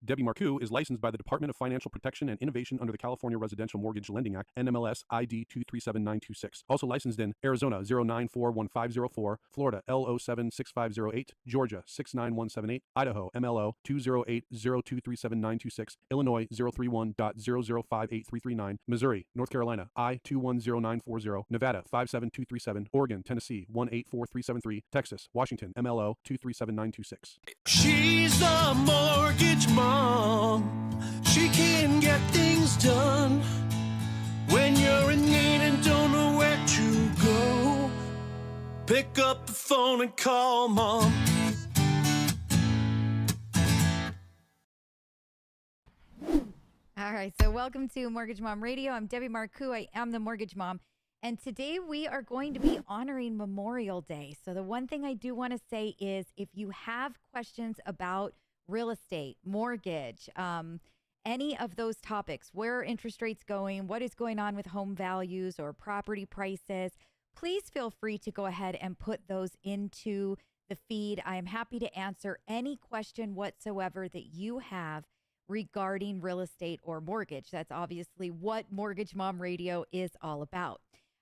Debbie Marcoux is licensed by the Department of Financial Protection and Innovation under the California Residential Mortgage Lending Act, NMLS ID 237926. Also licensed in Arizona 0941504, Florida L076508, Georgia 69178, Idaho MLO 208023796, Illinois 031.0058339, Missouri, North Carolina I210940, Nevada 57237, Oregon, Tennessee 184373, Texas, Washington MLO 237926. She's the mortgage mom. She can get things done when you're in need and don't know where to go. Pick up the phone and call mom. All right, so welcome to Mortgage Mom Radio. I'm Debbie Marcoux. I am the Mortgage Mom. And today we are going to be honoring Memorial Day. So the one thing I do want to say is if you have questions about real estate, mortgage, any of those topics, where are interest rates going, what is going on with home values or property prices, please feel free to go ahead and put those into the feed. I am happy to answer any question whatsoever that you have regarding real estate or mortgage. That's obviously what Mortgage Mom Radio is all about.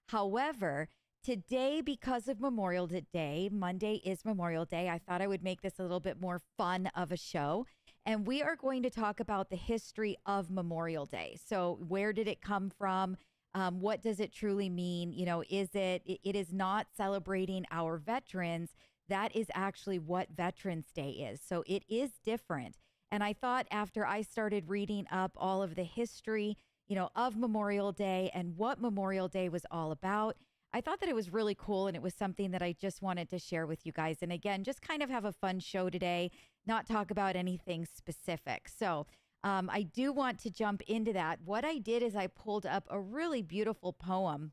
However, today, because of Memorial Day, Monday is Memorial Day, I thought I would make this a little bit more fun of a show. And we are going to talk about the history of Memorial Day. So where did it come from? What does it truly mean? You know, it is not celebrating our veterans. That is actually what Veterans Day is. So it is different. And I thought after I started reading up all of the history, you know, of Memorial Day and what Memorial Day was all about, I thought that it was really cool, and it was something that I just wanted to share with you guys. And again, just kind of have a fun show today, not talk about anything specific. So I do want to jump into that. What I did is I pulled up a really beautiful poem,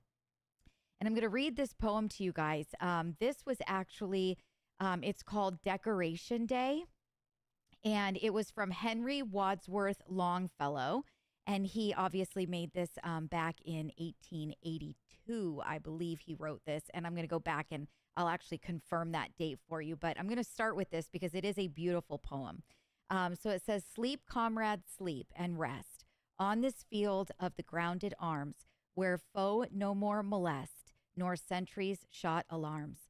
and I'm going to read this poem to you guys. This was actually, it's called Decoration Day, and it was from Henry Wadsworth Longfellow. And he obviously made this back in 1882, I believe he wrote this. And I'm going to go back and I'll actually confirm that date for you. But I'm going to start with this because it is a beautiful poem. So it says, "Sleep, comrades, sleep and rest on this field of the grounded arms, where foe no more molest, nor sentries shot alarms.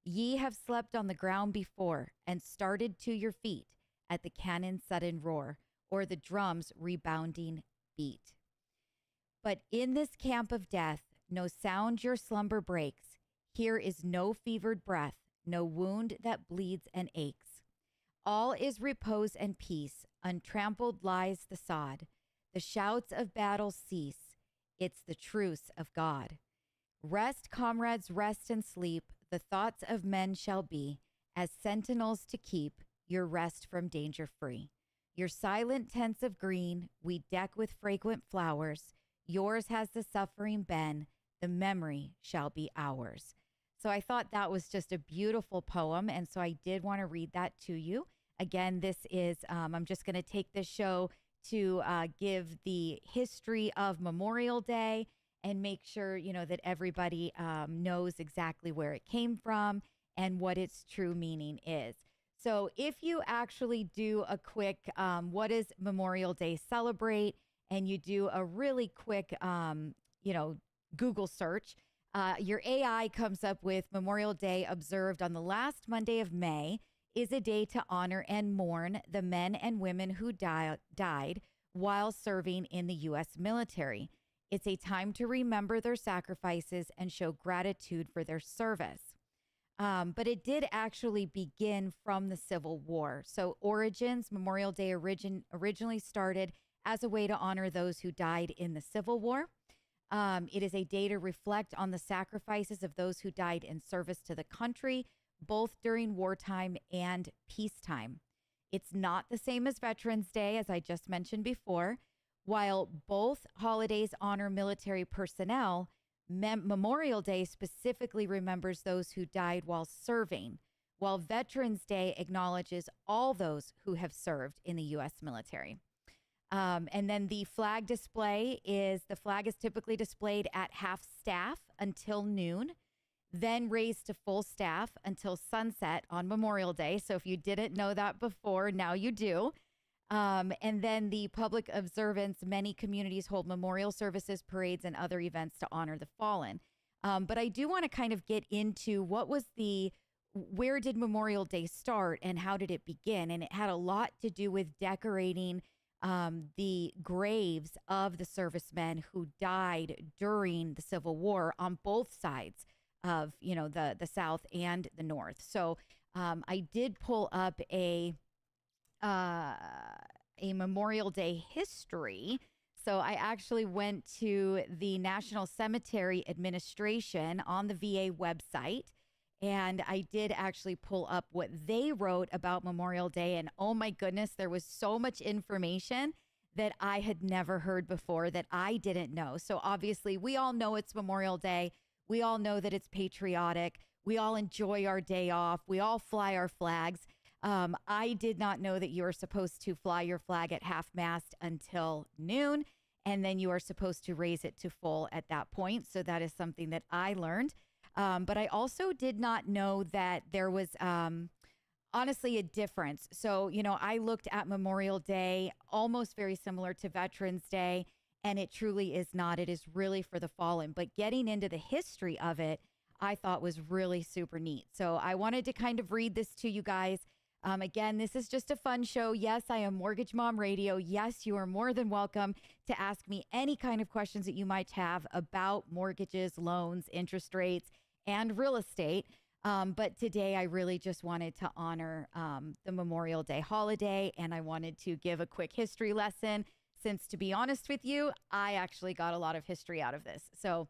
Ye have slept on the ground before, and started to your feet at the cannon's sudden roar, or the drum's rebounding beat. But in this camp of death, no sound your slumber breaks. Here is no fevered breath, no wound that bleeds and aches. All is repose and peace, untrampled lies the sod. The shouts of battle cease, it's the truce of God. Rest, comrades, rest and sleep, the thoughts of men shall be, as sentinels to keep your rest from danger free. Your silent tents of green we deck with fragrant flowers. Yours has the suffering been, the memory shall be ours." So I thought that was just a beautiful poem, and so I did want to read that to you. Again, this is, I'm just going to take this show to give the history of Memorial Day and make sure, you know, that everybody knows exactly where it came from and what its true meaning is. So if you actually do a quick, what does Memorial Day celebrate? And you do a really quick, Google search, your AI comes up with Memorial Day observed on the last Monday of May is a day to honor and mourn the men and women who died while serving in the U.S. military. It's a time to remember their sacrifices and show gratitude for their service. But it did actually begin from the Civil War. So origins, Memorial Day originally started as a way to honor those who died in the Civil War. It is a day to reflect on the sacrifices of those who died in service to the country, both during wartime and peacetime. It's not the same as Veterans Day, as I just mentioned before. While both holidays honor military personnel, Memorial Day specifically remembers those who died while serving, while Veterans Day acknowledges all those who have served in the U.S. military. And then the flag display the flag is typically displayed at half staff until noon, then raised to full staff until sunset on Memorial Day. So if you didn't know that before, now you do. And then the public observance, many communities hold memorial services, parades, and other events to honor the fallen. But I do want to kind of get into where did Memorial Day start and how did it begin? And it had a lot to do with decorating the graves of the servicemen who died during the Civil War on both sides of, the South and the North. So I did pull up a Memorial Day history. So I actually went to the National Cemetery Administration on the VA website, and I did actually pull up what they wrote about Memorial Day. And oh my goodness, there was so much information that I had never heard before that I didn't know. So obviously, we all know it's Memorial Day. We all know that it's patriotic. We all enjoy our day off. We all fly our flags. I did not know that you are supposed to fly your flag at half mast until noon, and then you are supposed to raise it to full at that point. So that is something that I learned. But I also did not know that there was honestly a difference. So, I looked at Memorial Day almost very similar to Veterans Day, and it truly is not. It is really for the fallen. But getting into the history of it, I thought was really super neat. So I wanted to kind of read this to you guys. Again, this is just a fun show. Yes, I am Mortgage Mom Radio. Yes, you are more than welcome to ask me any kind of questions that you might have about mortgages, loans, interest rates, and real estate. But today I really just wanted to honor the Memorial Day holiday, and I wanted to give a quick history lesson since, to be honest with you, I actually got a lot of history out of this. So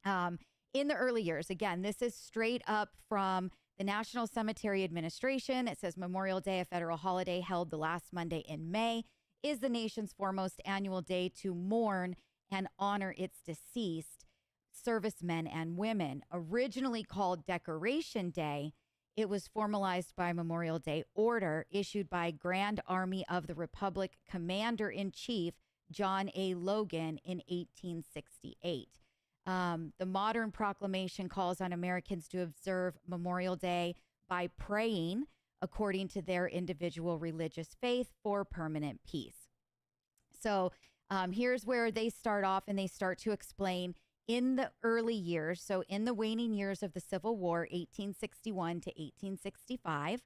in the early years, again, this is straight up from the National Cemetery Administration. It says Memorial Day, a federal holiday held the last Monday in May, is the nation's foremost annual day to mourn and honor its deceased servicemen and women. Originally called Decoration Day, it was formalized by Memorial Day order issued by Grand Army of the Republic Commander-in-Chief John A. Logan in 1868. The modern proclamation calls on Americans to observe Memorial Day by praying according to their individual religious faith for permanent peace. So here's where they start off, and they start to explain in the early years. So in the waning years of the Civil War, 1861 to 1865,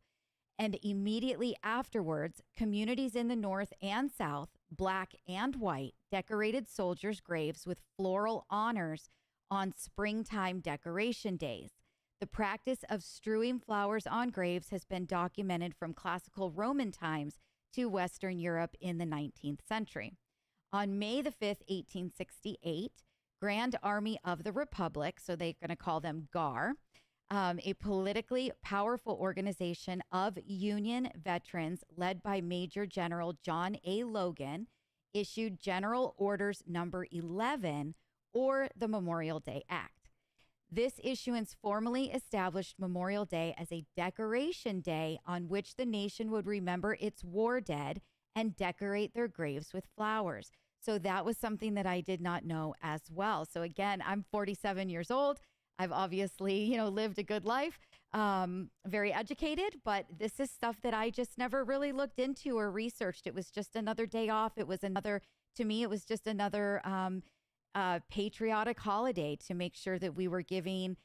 and immediately afterwards, communities in the North and South, black and white, decorated soldiers' graves with floral honors on springtime decoration days. The practice of strewing flowers on graves has been documented from classical Roman times to Western Europe in the 19th century. On May the 5th, 1868, Grand Army of the Republic, so they're going to call them GAR, a politically powerful organization of Union veterans led by Major General John A. Logan, issued General Orders Number 11, or the Memorial Day Act. This issuance formally established Memorial Day as a decoration day on which the nation would remember its war dead and decorate their graves with flowers. So that was something that I did not know as well. So again, I'm 47 years old. I've obviously, lived a good life, very educated, but this is stuff that I just never really looked into or researched. It was just another day off. To me, it was just another patriotic holiday to make sure that we were giving,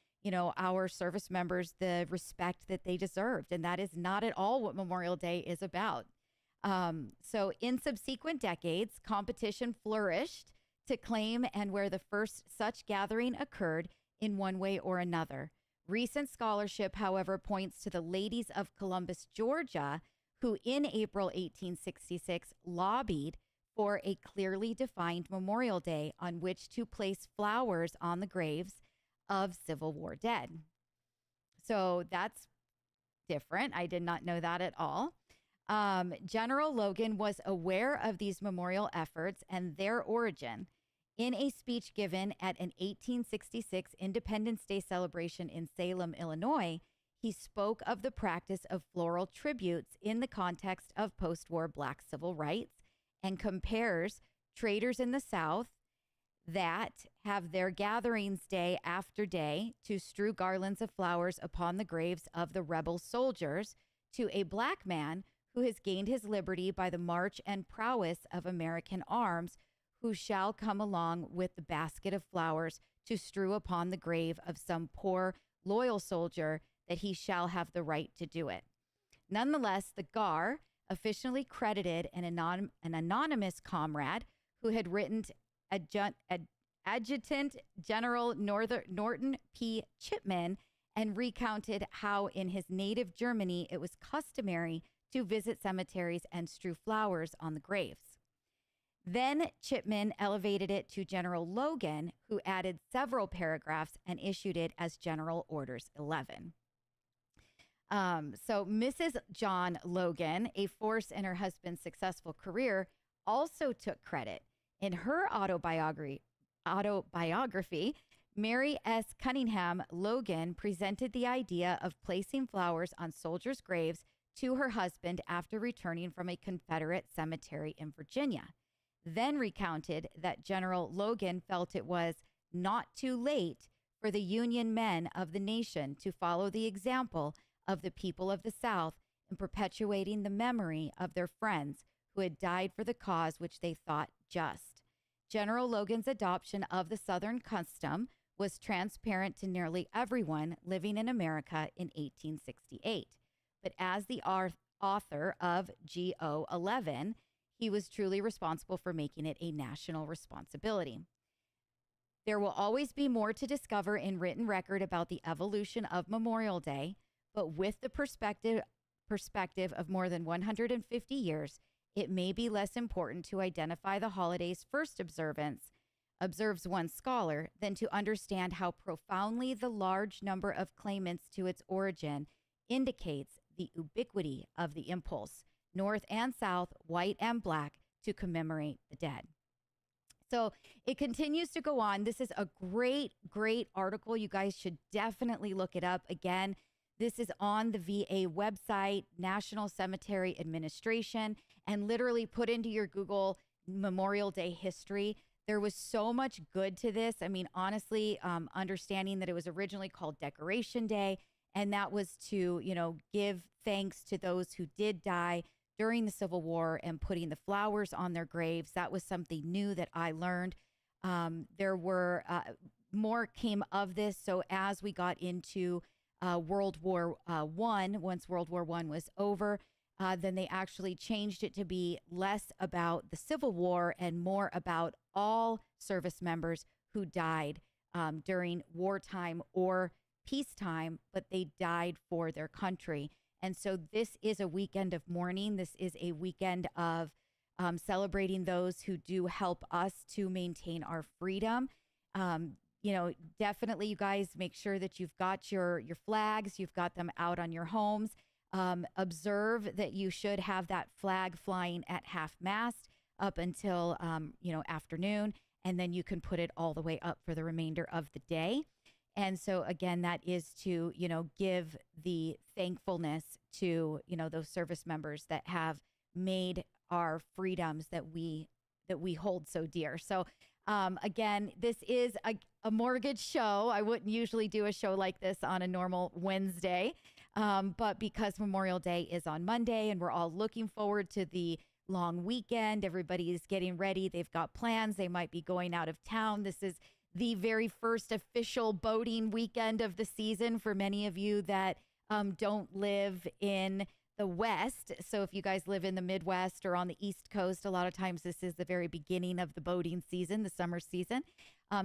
our service members the respect that they deserved. And that is not at all what Memorial Day is about. So in subsequent decades, competition flourished to claim and where the first such gathering occurred in one way or another. Recent scholarship, however, points to the ladies of Columbus, Georgia, who in April 1866 lobbied for a clearly defined Memorial Day on which to place flowers on the graves of Civil War dead. So that's different. I did not know that at all. General Logan was aware of these memorial efforts and their origin. In a speech given at an 1866 Independence Day celebration in Salem, Illinois, he spoke of the practice of floral tributes in the context of post-war Black civil rights and compares traders in the South that have their gatherings day after day to strew garlands of flowers upon the graves of the rebel soldiers to a Black man who has gained his liberty by the march and prowess of American arms, who shall come along with the basket of flowers to strew upon the grave of some poor, loyal soldier, that he shall have the right to do it. Nonetheless, the GAR officially credited an anonymous comrade who had written Adjutant General Norton P. Chipman and recounted how in his native Germany it was customary to visit cemeteries and strew flowers on the graves. Then Chipman elevated it to General Logan, who added several paragraphs and issued it as General Orders 11. So Mrs. John Logan, a force in her husband's successful career, also took credit. In her autobiography, Mary S. Cunningham Logan presented the idea of placing flowers on soldiers' graves to her husband after returning from a Confederate cemetery in Virginia. Then recounted that General Logan felt it was not too late for the Union men of the nation to follow the example of the people of the South in perpetuating the memory of their friends who had died for the cause which they thought just. General Logan's adoption of the Southern custom was transparent to nearly everyone living in America in 1868. But as the author of GO 11, he was truly responsible for making it a national responsibility. There will always be more to discover in written record about the evolution of Memorial Day, but with the perspective of more than 150 years, it may be less important to identify the holiday's first observes one scholar, than to understand how profoundly the large number of claimants to its origin indicates the ubiquity of the impulse, North and South, white and black, to commemorate the dead. So it continues to go on. This is a great, great article. You guys should definitely look it up. Again, this is on the VA website, National Cemetery Administration, and literally put into your Google Memorial Day history. There was so much good to this. I mean, honestly, understanding that it was originally called Decoration Day, and that was to, give thanks to those who did die during the Civil War and putting the flowers on their graves. That was something new that I learned. There were more came of this. So as we got into World War One, once World War One was over, then they actually changed it to be less about the Civil War and more about all service members who died during wartime or peacetime, but they died for their country. And so this is a weekend of mourning. This is a weekend of celebrating those who do help us to maintain our freedom. Definitely, you guys make sure that you've got your flags, you've got them out on your homes. Observe that you should have that flag flying at half mast up until, afternoon, and then you can put it all the way up for the remainder of the day. And so, again, that is to, give the thankfulness to, those service members that have made our freedoms that we hold so dear. So, again, this is a mortgage show. I wouldn't usually do a show like this on a normal Wednesday, but because Memorial Day is on Monday and we're all looking forward to the long weekend, everybody is getting ready. They've got plans. They might be going out of town. This is the very first official boating weekend of the season for many of you that don't live in the West. So if you guys live in the Midwest or on the East Coast, a lot of times this is the very beginning of the boating season, the summer season.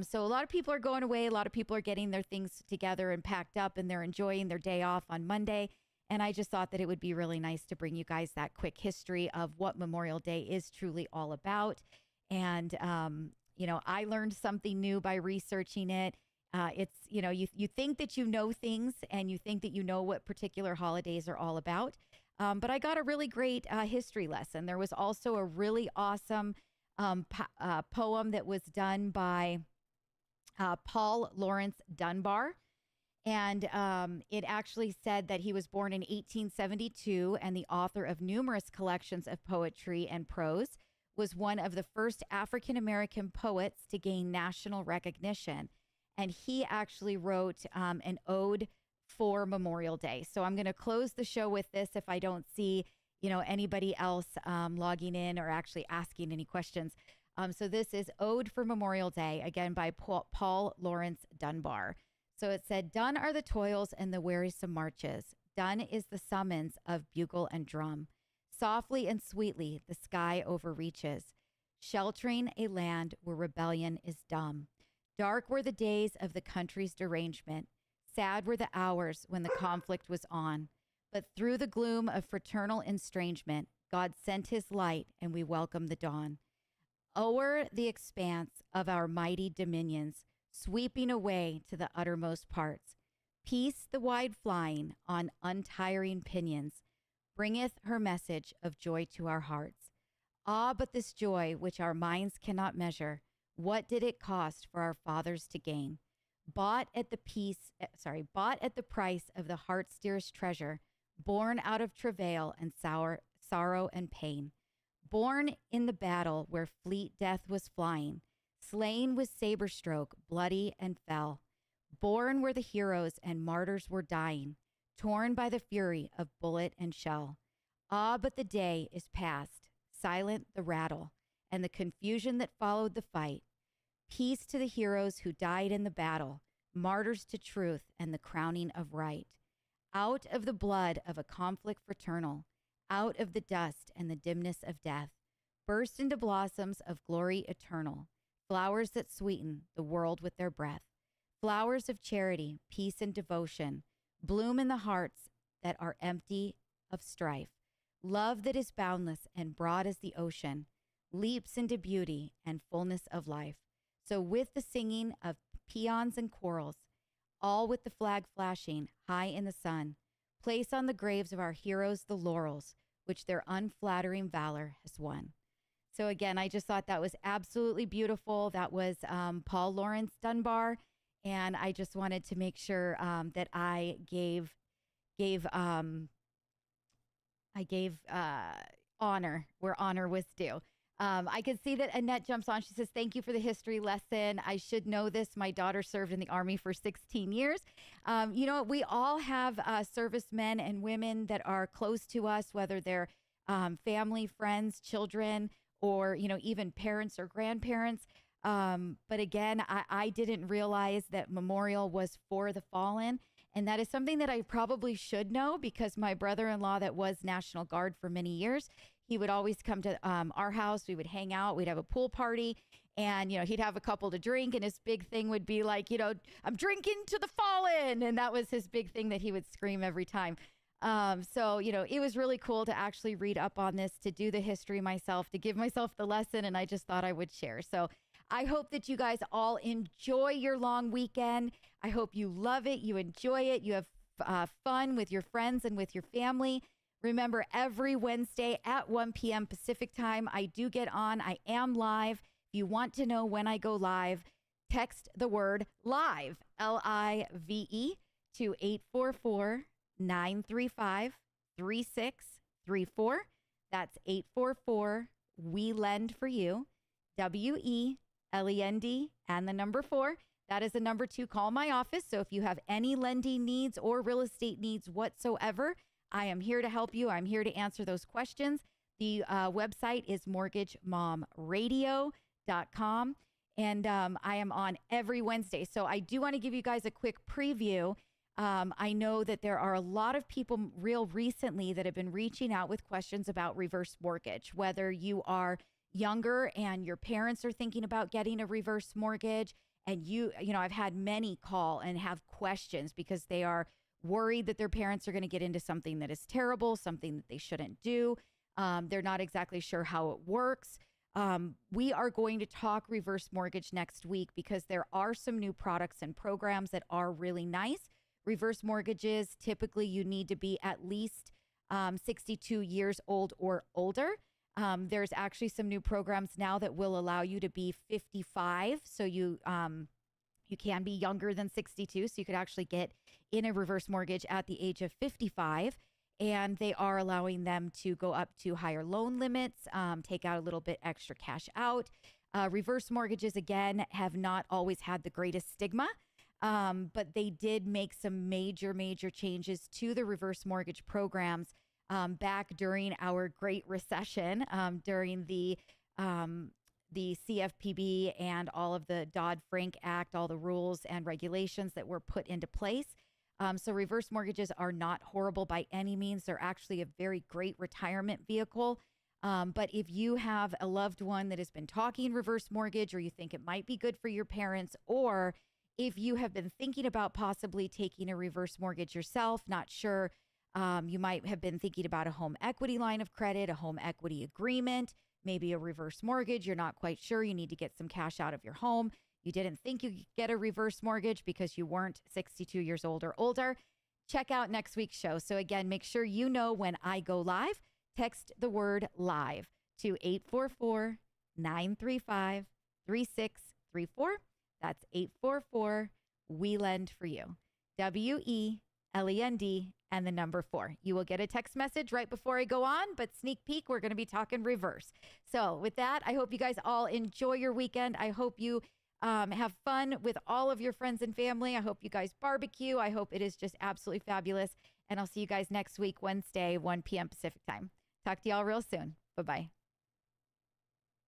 So a lot of people are going away. A lot of people are getting their things together and packed up, and they're enjoying their day off on Monday. And I just thought that it would be really nice to bring you guys that quick history of what Memorial Day is truly all about. And, I learned something new by researching it. It's, you think that you know things and you think that you know what particular holidays are all about. But I got a really great history lesson. There was also a really awesome poem that was done by Paul Laurence Dunbar. And it actually said that he was born in 1872 and the author of numerous collections of poetry and prose, was one of the first African-American poets to gain national recognition. And he actually wrote an ode for Memorial Day. So I'm going to close the show with this if I don't see, anybody else logging in or actually asking any questions. So this is Ode for Memorial Day, again by Paul Laurence Dunbar. So it said, done are the toils and the wearisome marches. Done is the summons of bugle and drum. Softly and sweetly the sky overreaches, sheltering a land where rebellion is dumb. Dark were the days of the country's derangement. Sad were the hours when the conflict was on. But through the gloom of fraternal estrangement, God sent his light and we welcome the dawn. O'er the expanse of our mighty dominions, sweeping away to the uttermost parts, peace the wide flying on untiring pinions, bringeth her message of joy to our hearts. Ah, but this joy which our minds cannot measure, what did it cost for our fathers to gain? Bought at the price of the heart's dearest treasure, born out of travail and sorrow and pain. Born in the battle where fleet death was flying, slain with saber stroke, bloody and fell. Born where the heroes and martyrs were dying, torn by the fury of bullet and shell. Ah, but the day is past, silent the rattle, and the confusion that followed the fight. Peace to the heroes who died in the battle, martyrs to truth and the crowning of right. Out of the blood of a conflict fraternal, out of the dust and the dimness of death, burst into blossoms of glory eternal, flowers that sweeten the world with their breath. Flowers of charity, peace, and devotion bloom in the hearts that are empty of strife. Love that is boundless and broad as the ocean leaps into beauty and fullness of life. So with the singing of peons and quarrels, all with the flag flashing high in the sun, place on the graves of our heroes the laurels which their unflattering valor has won. So again, I just thought that was absolutely beautiful. That was Paul Laurence Dunbar. And I just wanted to make sure that I gave honor where honor was due. I can see that Annette jumps on. She says, thank you for the history lesson. I should know this. My daughter served in the Army for 16 years. We all have servicemen and women that are close to us, whether they're family, friends, children, or, even parents or grandparents. But again, I didn't realize that Memorial was for the fallen. And that is something that I probably should know because my brother-in-law that was National Guard for many years, he would always come to our house. We would hang out. We'd have a pool party and, he'd have a couple to drink. And his big thing would be like, I'm drinking to the fallen. And that was his big thing that he would scream every time. So, it was really cool to actually read up on this, to do the history myself, to give myself the lesson. And I just thought I would share. So I hope that you guys all enjoy your long weekend. I hope you love it. You enjoy it. You have fun with your friends and with your family. Remember, every Wednesday at 1 p.m. Pacific time, I do get on. I am live. If you want to know when I go live, text the word LIVE, LIVE, to 844-935-3634. That's 844 We Lend for You, WELEND, and the number 4. That is the number to call my office. So if you have any lending needs or real estate needs whatsoever, I am here to help you. I'm here to answer those questions. The website is mortgagemomradio.com. And I am on every Wednesday. So I do want to give you guys a quick preview. I know that there are a lot of people real recently that have been reaching out with questions about reverse mortgage, whether you are younger and your parents are thinking about getting a reverse mortgage. And I've had many call and have questions because they are worried that their parents are going to get into something that is terrible, something that they shouldn't do. They're not exactly sure how it works. We are going to talk reverse mortgage next week because there are some new products and programs that are really nice. Reverse mortgages, typically you need to be at least 62 years old or older. There's actually some new programs now that will allow you to be 55. So you can be younger than 62. So you could actually get in a reverse mortgage at the age of 55. And they are allowing them to go up to higher loan limits, take out a little bit extra cash out. Reverse mortgages, again, have not always had the greatest stigma. But they did make some major changes to the reverse mortgage programs back during our Great Recession, during the CFPB and all of the Dodd-Frank Act, all the rules and regulations that were put into place. So reverse mortgages are not horrible by any means. They're actually a very great retirement vehicle. But if you have a loved one that has been talking reverse mortgage, or you think it might be good for your parents, or if you have been thinking about possibly taking a reverse mortgage yourself, not sure, you might have been thinking about a home equity line of credit, a home equity agreement, maybe a reverse mortgage. You're not quite sure. You need to get some cash out of your home. You didn't think you could get a reverse mortgage because you weren't 62 years old or older. Check out next week's show. So again, make sure you know when I go live. Text the word live to 844-935-3634. That's 844-WE-LEND for you. WELEND and the number 4. You will get a text message right before I go on, but sneak peek, we're going to be talking reverse. So with that, I hope you guys all enjoy your weekend. I hope you have fun with all of your friends and family. I hope you guys barbecue. I hope it is just absolutely fabulous. And I'll see you guys next week, Wednesday, 1 p.m. Pacific time. Talk to y'all real soon. Bye-bye.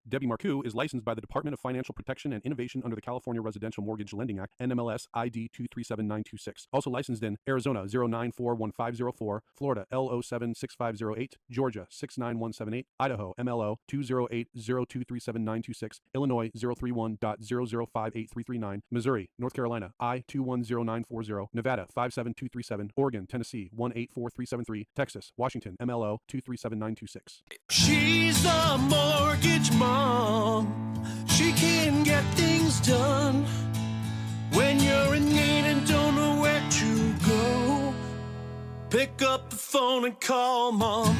Debbie Marcoux is licensed by the Department of Financial Protection and Innovation under the California Residential Mortgage Lending Act, NMLS ID 237926. Also licensed in Arizona 0941504, Florida L076508, Georgia 69178, Idaho MLO 208023796, Illinois 031.0058339, Missouri, North Carolina I210940, Nevada 57237, Oregon, Tennessee 184373, Texas, Washington MLO 237926. She's the mortgage mom. She can get things done when you're in need and don't know where to go. Pick up the phone and call mom.